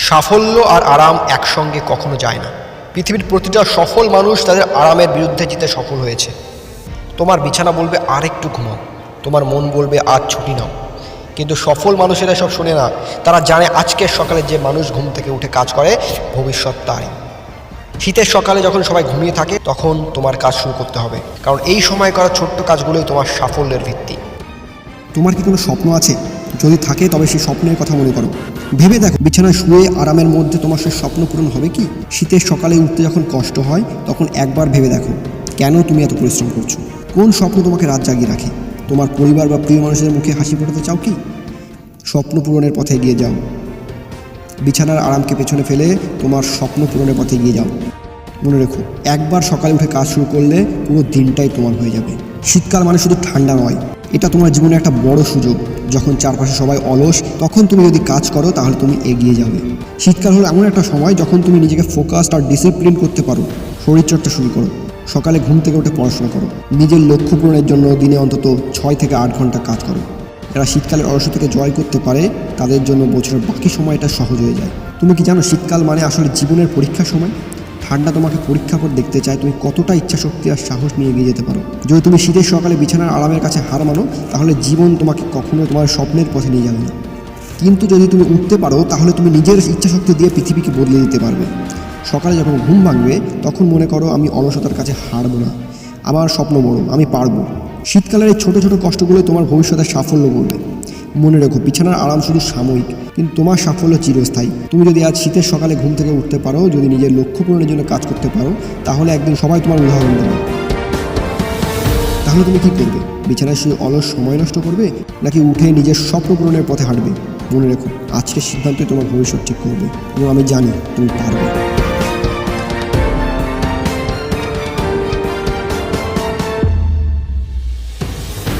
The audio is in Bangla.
সাফল্য আর আরাম একসঙ্গে কখনো যায় না। পৃথিবীর প্রতিটা সফল মানুষ তাদের আরামের বিরুদ্ধে জিতে সফল হয়েছে। তোমার বিছানা বলবে আর একটু ঘুমাও, তোমার মন বলবে আজ ছুটি নাও। কিন্তু সফল মানুষেরা সব শোনে না। তারা জানে আজকের সকালে যে মানুষ ঘুম থেকে উঠে কাজ করে ভবিষ্যৎ তারই। শীতের সকালে যখন সবাই ঘুমিয়ে থাকে তখন তোমার কাজ শুরু করতে হবে, কারণ এই সময় করা ছোট্ট কাজগুলোই তোমার সাফল্যের ভিত্তি। তোমার কি কোনো স্বপ্ন আছে? যদি থাকে তবে সেই স্বপ্নের কথা মনে করো। ভেবে দেখো, বিছানায় শুয়ে আরামের মধ্যে তোমার সেই স্বপ্ন পূরণ হবে কি? শীতের সকালে উঠতে যখন কষ্ট হয় তখন একবার ভেবে দেখো কেন তুমি এত পরিশ্রম করছো। কোন স্বপ্ন তোমাকে রাত জাগিয়ে রাখে? তোমার পরিবার বা প্রিয় মানুষের মুখে হাসি ফোটাতে চাও কি? স্বপ্ন পূরণের পথে এগিয়ে যাও। বিছানার আরামকে পেছনে ফেলে তোমার স্বপ্ন পূরণের পথে এগিয়ে যাও। মনে রেখো, একবার সকালে উঠে কাজ শুরু করলে পুরো দিনটাই তোমার হয়ে যাবে। শীতকাল মানে শুধু ঠান্ডা নয়, এটা তোমার জীবনে একটা বড় সুযোগ। যখন চারপাশে সবাই অলস, তখন তুমি যদি কাজ করো তাহলে তুমি এগিয়ে যাবে। শীতকাল হলো এমন একটা সময় যখন তুমি নিজেকে ফোকাসড আর ডিসিপ্লিন করতে পারো। শরীরচর্চা শুরু করো, সকালে ঘুম থেকে উঠে পড়াশোনা করো, নিজের লক্ষ্য পূরণের জন্য দিনে অন্তত 6 থেকে 8 ঘন্টা কাজ করো। যারা শীতকালের অলসতাকে জয় করতে পারে তাদের জন্য বছরের বাকি সময়টা সহজ হয়ে যায়। তুমি কি জানো, শীতকাল মানে আসলে জীবনের পরীক্ষার সময়। ঠান্ডা তোমাকে পরীক্ষা করে দেখতে চায় তুমি কতটা ইচ্ছাশক্তি আর সাহস নিয়ে এগিয়ে যেতে পারো। যদি তুমি শীতের সকালে বিছানার আরামের কাছে হার মানো, তাহলে জীবন তোমাকে কখনো তোমার স্বপ্নের পথে নিয়ে যাবে না। কিন্তু যদি তুমি উঠতে পারো, তাহলে তুমি নিজের ইচ্ছাশক্তি দিয়ে পৃথিবীকে বদলে দিতে পারবে। সকালে যখন ঘুম ভাঙবে তখন মনে করো, আমি অলসতার কাছে হারবো না, আমার স্বপ্ন বড়, আমি পারবো। শীতকালের এই ছোটো ছোটো কষ্টগুলো তোমার ভবিষ্যতের সাফল্য করবে। মনে রেখো, বিছানার আরাম শুধু সাময়িক, কিন্তু তোমার সাফল্য চিরস্থায়ী। তুমি যদি আজ শীতের সকালে ঘুম থেকে উঠতে পারো, যদি নিজের লক্ষ্য পূরণের জন্য কাজ করতে পারো, তাহলে একদিন সবাই তোমার উদাহরণ দেবে। তাহলে তুমি কী করবে? বিছানায় শুয়ে অলস সময় নষ্ট করবে, নাকি উঠে নিজের স্বপ্ন পূরণের পথে হাঁটবে? মনে রেখো, আজকের সিদ্ধান্তই তোমার ভবিষ্যৎ ঠিক করবে, এবং আমি জানি তুমি পারবে।